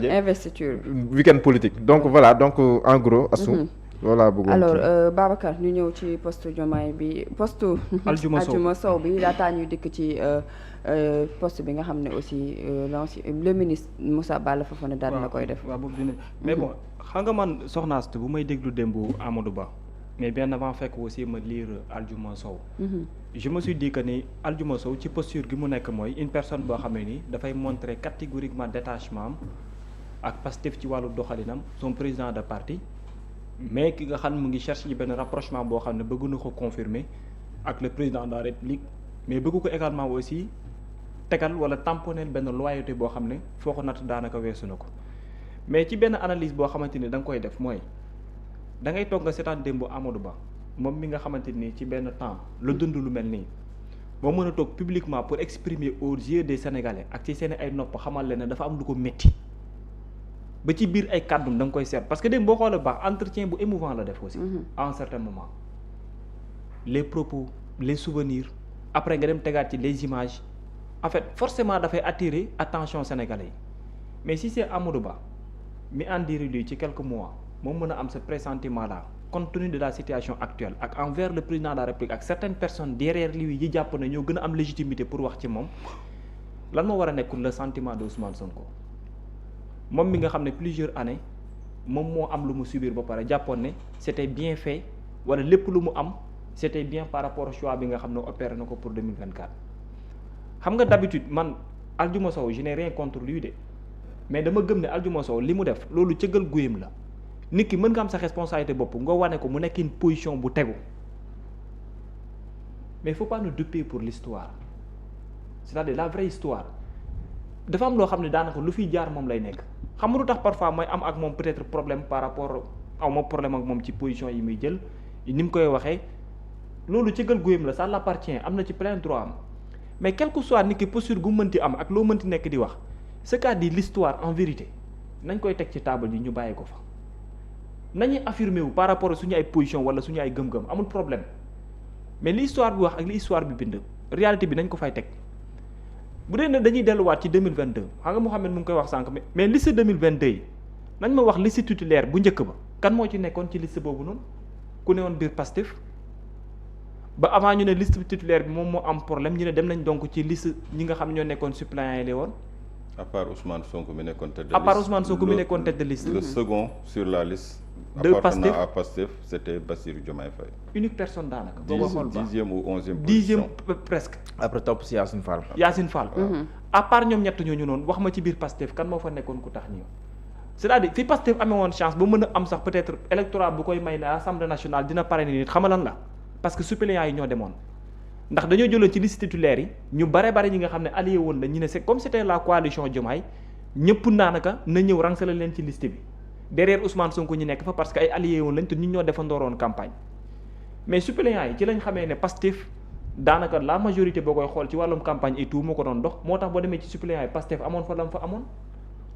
investiture week-end politique donc voilà donc en gros. Assou voilà bëggoon alors Babacar ñu ñëw ci poste Diomaye bi poste Aldiouma Sow bi laataa ñuy dikk ci poste bi nga xam ne aussi le ministre Moussa Balla Fofana daal na koy def. waaw boobu dina mais bon xam nga man soxnaast bu may déglu démb Amadou Ba mais bien avant fekk aussi ma lire Aldiouma Sow. Je me suis dit que ni Aldiouma Sow ci posture gi mu nekk mooy une personne boo xam ne ni dafay montrer catégoriquement détachement am ak Pastef ci wàllu doxalinam son président de parti. mais ki nga xam ne mu ngi cherche ci benn rapprochement boo xam ne bëgg na ko confirmer ak le président de la république mais bëgg ko également aussi tegal wala tamponner benn loyauté boo xam ne foo ko natt daanaka weesu na ko mais ci benn analyse boo xamante ni da nga koy def mooy da ngay toog nga seetaan démb Amadou Ba moom mi nga xamante ni ci benn temps la dund lu mel nii moo mën a toog publiquement pour exprimer aux yeux des Sénégalais ak ci seen ay nopp xamal leen ne dafa am lu ko métti. ba ci biir ay kàddum da nga koy seet parce que dem boo xoolee baax entretien bu émouvant la def aussi. à un certain moment les propos les souvenirs après nga dem tegaat ci les images en fait forcément dafay attirer attention sénégalais yi mais si c'est Amadou Ba mi en dire lui ci quelques mois moom mën a am ce pressentiment là compte tenu de la situation actuelle ak envers le président de la République ak certaines personnes derrière lui yi jàpp ne ñoo gën a am légitimité pour wax ci moom lan moo war a nekkul le sentiment de Ousmane Sonko. moom mi nga xam ne plusieurs années moom moo am lu mu subir ba pare jàppoon ne c'était bien fait wala lépp lu mu am c'était bien par rapport au choix bi nga xam ne opéré na ko pour 2024. xam nga d'habitude man Aldiouma Sow je n'ai rien contre lui de mais dama gëm ne Aldiouma Sow li mu def loolu cëggal guyam la nit ki mën nga am sa responsabilité bopp nga wane ko mu nekk une position bu tegu mais il faut pas nous duper pour l'histoire c'est-à-dire la vraie histoire dafa am loo xam ne daanaka lu fiy jaar moom lay nekk. xam nga lu tax parfois mooy am ak moom peut-être problème par rapport aw ma problème ak moom ci position yi muy jël ni mu koy waxee loolu cëggal guyam la ça l'appartient am na ci plein droit am mais quel que soit nit ki posture gu mënti am ak loo mënti nekk di wax ce qu'a dit l'histoire en vérité nañ koy teg ci table yi ñu bàyyi ko fa nañuy affirmer wu par rapport suñu ay position wala suñu ay gëm-gëm amul problème mais li histoire bi wax ak li histoire bi bind réalité bi nañ ko fay teg. bu dee ne dañuy delluwaat ci 2022 xam nga Mouhamed mu ngi koy wax sànq mais liste 2022 yi nañ ma wax liste titulaire bu njëkk ba kan moo ci nekkoon ci liste boobu noonu ku ne woon biir Pastef ba avant ñu ne liste titulaire bi moom moo am problème ñu ne dem nañ donc ci liste ñi nga xam ñoo nekkoon suppléants yi la woon. à part Ousmane Sonko mi nekkoon tête de liste. à part Ousmane Sonko mi nekkoon tête de liste. le second sur la liste. de Pastef appartenant à Pastef c'était Bassirou Diomaye Faye. unique personne daanaka. boo ko xool dixième ou onzième position. dixième presque. après topp si Yacine Fall. Yacine Fall. à part ñoom ñett ñooñu noonu wax ma ci biir Pastef kan moo fa nekkoon ku tax ñëw. c'est-à-dire fi Pastef amee woon chance ba mën a am sax peut-être électorat bu koy may ne Assemblée nationale dina pare ni nit xam lan la parce que suppléants yi ñoo demoon. ndax dañoo jëloon ci liste titulaire yi ñu bare ñi nga xam ne allié woon la ñu ne c'est comme c'était la coalition Diomaye ñëpp naanaka na ñëw rangsale leen ci liste bi derrière Ousmane Sonko ñu nekk fa parce que ay alliés woon lañ te ñun ñoo defandooroon campagne mais suppléants yi ci lañ xamee ne Pastef daanaka la majorité boo koy xool ci wàllum campagne et tout moo ko doon dox moo tax boo demee ci suppléants yi Pastef amoon fa lam fa amoon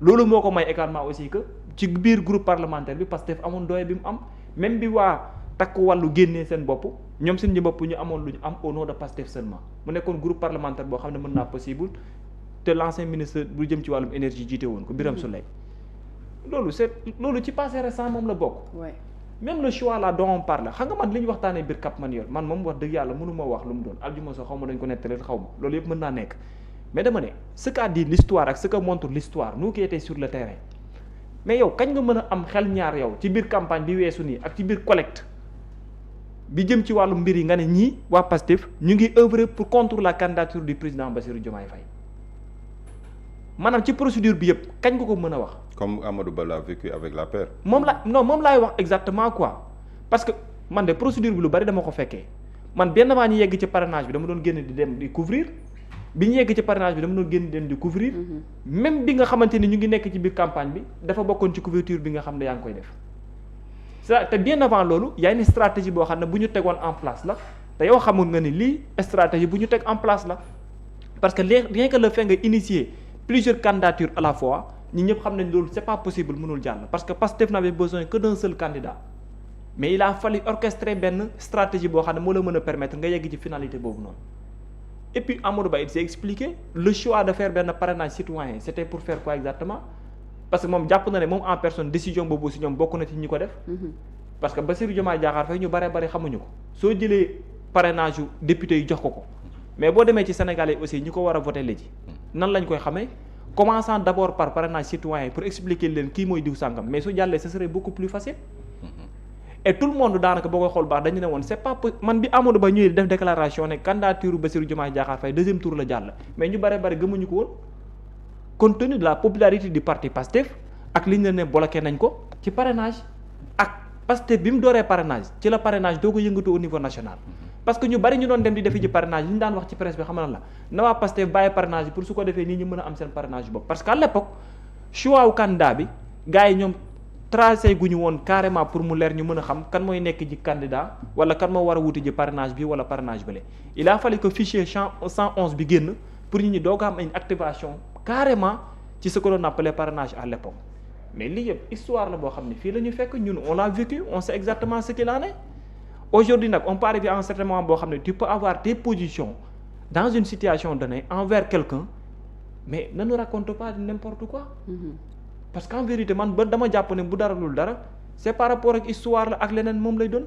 loolu moo ko may également aussi que ci biir groupe parlementaire bi Pastef amoon doole bi mu am même bi waa takku wàllu génnee seen bopp ñoom seen ñi bopp ñu amoon lu ñu am au nom de Pastef seulement mu nekkoon groupe parlementaire boo xam ne mën naa possible te l'ancien ministre bu jëm ci wàllum énergie jiite woon ko Birame Souleye loolu ci passé récent moom la bokk. même le choix là dont on parle xam nga man li ñu waxtaanee biir Cap Manuel man moom wax dëgg yàlla mënu ma wax lu mu doon Aldiouma Sow xaw ma dañ ko nettali xaw ma loolu yëpp mën naa nekk mais dama ne ce qu'a dit l'histoire ak ce que montre l'histoire nous qui étions sur le terrain mais yow kañ nga mën a am xel ñaar yow ci biir campagne bi weesu nii ak ci biir collecte bi jëm ci wàllu mbir yi nga ne ñii waa Pastef ñu ngi œuvrer pour contre la candidature du président Bassirou Diomaye Faye maanaam ci procédure bi yëpp kañ nga ko mën a wax. comme Amadou Ba l'a vécu avec la paire. moom laay wax exactement quoi parce que man de procédure bi lu bari dama ko fekkee man benn maa ñu yegg ci parrainage bi dama doon génn di dem di couvrir bi ñu yegg ci parrainage bi dama doon génn di dem di couvrir. même bi nga xamante ni ñu ngi nekk ci biir campagne bi dafa bokkoon ci couverture bi nga xam ne yaa ngi koy def. te bien avant loolu y a une stratégie boo xam ne bu ñu tegoon en place la te yow xamul nga ni lii stratégie bu ñu teg en place la parce que rien que le fait nga initier plusieurs candidatures à la fois ñi ñëpp xam nañ loolu c'est pas possible mënul jàll parce que Pastef n'avait besoin que d'un seul candidat mais il a fallu orchestrer benn stratégie boo xam ne moo la mën a permettre nga yegg ci finalité boobu noonu et puis Amadou Ba il s'est expliqué le choix de faire benn parrainage citoyen c'était pour faire quoi exactement parce que moom jàpp na ne moom en personne décision boobu aussi ñoom bokk na ci ñi ko def. parce que Bassirou Diomaye Diakhar Faye ñu bare xamuñu ko soo jëlee parrainage yu député yi jox ko mais boo demee ci Sénégalais aussi ñi ko war a voté léegi nan lañ koy xamee commençant d'abord par parrainage citoyen pour expliquer leen kii mooy diw sàngam mais su jàllee ce serait beaucoup plus facile. Et tout le monde daanaka boo koy xool baax dañu ne woon c'est pas man bi Amadou Ba ñëwee def déclaration ne candidature Bassirou Diomaye Diakhar Faye deuxième tour la jàll mais ñu bare gëmuñu ko woon compte tenu de la popularité du parti Pastef ak li ñu ne bloqué nañ ko ci parrainage ak Pastef bi mu dooree parrainage ci la parrainage doo ko yëngatu au niveau national. parce que ñu bari ñu doon dem di defi ji parrainage li ñu daan wax ci presse bi xam la na waa Pastef bàyyi parrainage pour su ko defee nii ñu mën a am seen parrainage bopp parce que à l'époque choix wu candidat bi gars yi ñoom tracé gu ñu woon carrément pour mu leer ñu mën a xam kan mooy nekk ji candidat wala kan moo war a wuti ji parrainage bi wala parrainage bële il a fallu que fichier 111 bi génn pour ñu doog a am une activation carrément ci ce que l'on appelait parrainage à l'époque mais lii yëpp histoire la boo xam ne fii la ñu fekk ñun on l'a vécu on sait exactement ce qu'il en est aujourd'hui nag on peut arriver à un certain moment boo xam ne tu peux avoir tes positions dans une situation donnée envers quelqu'un mais ne nous raconte pas n'importe quoi. Parce qu'en vérité man ba dama jàpp ne bu dara lul dara c'est par rapport ak histoire la ak leneen moom lay doon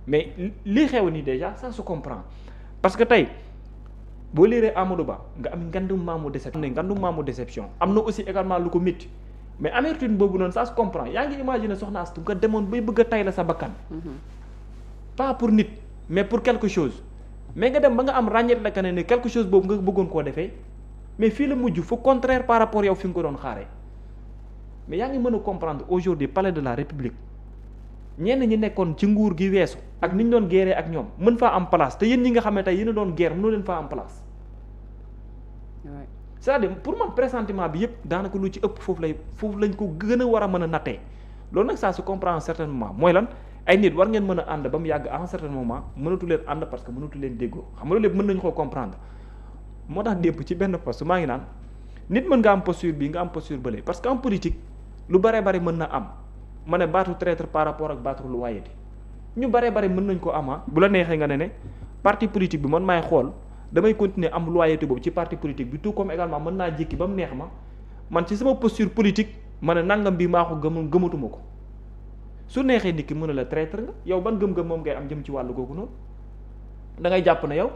mais lii xew nii déjà ça se comprend parce que tey boo liiree Amadou Ba nga am ngandum maamu déception am na aussi également lu ko métti mais amertume boobu noonu ça se comprend yaa ngi imaginer soxna Astou nga demoon bay bëgg a tay la sa bakkan pas pour nit mais pour quelque chose mais nga dem ba nga am ràññeet la que ne quelque chose boobu nga bëggoon koo defee mais fii la mujj fu contraire par rapport yow fi nga ko doon xaaree mais yaa ngi mën a comprendre aujourd'hui palais de la République ñenn ñi nekkoon ci nguur gi weesu ak ni ñu doon guerre ak ñoom mën faa am place te yéen ñi nga xam ne tey yéen a doon guerre mënoo leen faa am place c'est-à-dire pour man pressentiment bi yëpp daanaka lu ci ëpp foofu lañ ko gën a war a mën a nattee loolu nag ça se comprend à un certain moment mooy lan ay nit war ngeen mën a ànd ba mu yàgg à un certain moment mënatu leen ànd parce que mënatu leen déggoo xam nga loolu lépp mën nañu ko comprendre moo tax démb ci benn poste maa ngi naan nit mën nga am posture bii nga am posture bële parce que en politique lu bare bari mën na am ma ne baatu traître par rapport ak baatu loyauté ñu bare bari mën nañ ko ama bu la neexee nga ne parti politique bi man maay xool damay continuer am loyauté boobu ci parti politique bi tout comme également mën naa jékki ba mu neex ma man ci sama posture politique ma ne nangam bi maa ko gëmatuma ko su neexee nit ki mën a la traître nga yow ban gëm-gëm moom ngay am jëm ci wàllu googu noonu da ngay jàpp ne yow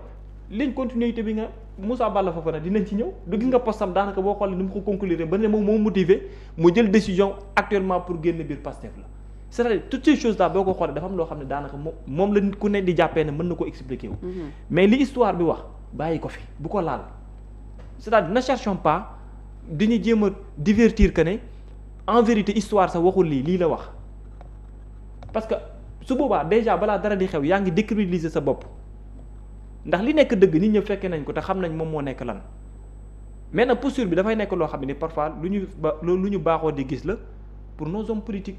ligne continuité bi nga Moussa Balla Fofana dinañ ci ñëw du gis nga postam daanaka boo xoolee ni mu ko conclure ba ne moom moo motivé mu jël décision actuellement pour génn biir Pastef la c'est-à-dire toutes ces choses là boo ko xoolee dafa am loo xam ne daanaka moom la nit ku ne di jàppee ne mën na ko expliquer wu mais li histoire bi wax bàyyi ko fi bu ko laal c'est-à-dire ne cherchons pas dañuy jéem a divertir que ne en vérité histoire sax waxul lii la wax parce que su boobaa déjà balaa dara di xew yaa ngi décrédibiliser sa bopp ndax li nekk dëgg nit ñi fekkee nañ ko te xam nañ moom moo nekk lan mais nag posture bi dafay nekk loo xam ne parfois lu ñu baaxoo di gis la pour nos hommes politiques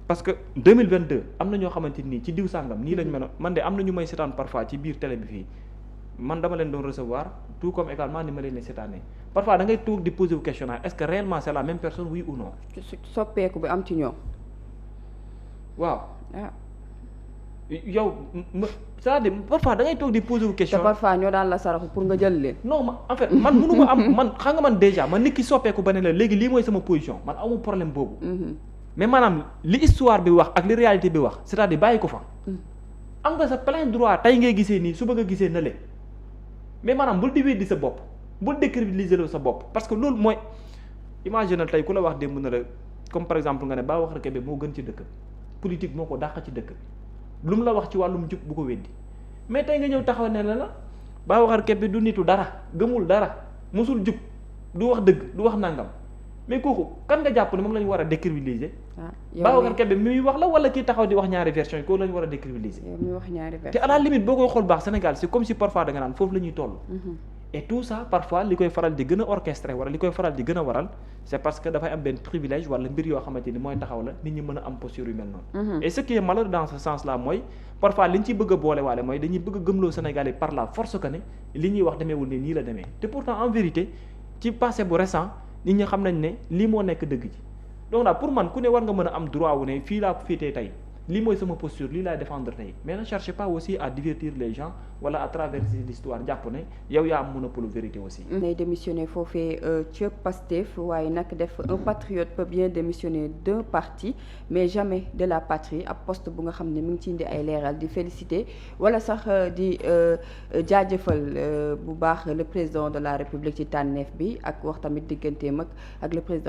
parce que 2022 am na ñoo xamante nii ci diw sàngam nii lañ mel man de am na ñu may seetaan parfois ci biir télé bi fii man dama leen doon recevoir tout comme également ni ma leen seetaanee parfois da ngay toog di poser wu questionnaire est-ce que réellement c'est la même personne oui ou non. soppeeku bi am ci ñoom. waaw yow c'est-à-dire parfois da ngay toog di poser wu question. te parfois ñoo daan la saraxu pour nga jël leen. non en fait man mënu ma am man xam nga man déjà man nit ki soppeeku ba ne la léegi lii mooy sama position man amu problème boobu. mais maanaam li histoire bi wax ak li réalité bi wax c'est-à-dire bàyyi ko fa. am nga sa plein droit tey ngay gisee nii suba nga gisee na le mais maanaam bul di weddi sa bopp bul décrédibiliser sa bopp parce que loolu mooy imagine tey ku la wax démb na la comme par exemple nga ne Babacar Kébé moo gën ci dëkk politique moo ko dàq ci dëkk lu mu la wax ci wàllum jub bu ko weddi mais tey nga ñëw taxaw ne la Babacar Kébé du nitu dara gëmul dara mosul jub du wax dëgg du wax nangam mais kooku kan nga jàpp ne moom la ñu war a décrédibiliser. Babacar Kébé mi muy wax la wala kii taxaw di wax ñaari version yi kooku la ñu war a décrédibiliser. te à la limite boo koy xool baax Sénégal c'est comme si parfois da nga naan foofu la ñuy toll. et tout ça parfois li koy faral di gën a orchestré wala li koy faral di gën a waral c'est parce que dafay am benn privilège wala mbir yoo xamante ni mooy taxaw la nit ñi mën a am posture yu mel noonu. et ce qui est malheureux dans ce sens là mooy parfois li ñu ciy bëgg a boole waale mooy dañuy bëgg a gëmloo Sénégalais par la force que ne li ñuy wax demeewul ne nii la demee te pourtant en vérité ci passé bu récent nit ñi xam nañ ne lii moo nekk dëgg ji donc daal pour man ku ne war nga mën a am droit wu ne fii laa ko féetee tey lii mooy sama posture lii laay défendre tey mais ne cherchez pas aussi à divertir les gens wala à traverser l'histoire jàpp ne yow yaa am monopole vérité aussi. nay démissionné foofee ca Pastef waaye nag def un patriote peut bien démissionner d'un parti mais jamais de la patrie ab poste bu nga xam ne mu ngi ci indi ay leeral di féliciter wala sax di jaajëfal bu baax le président de la République ci tànneef bi ak wax tamit digganteem ak le président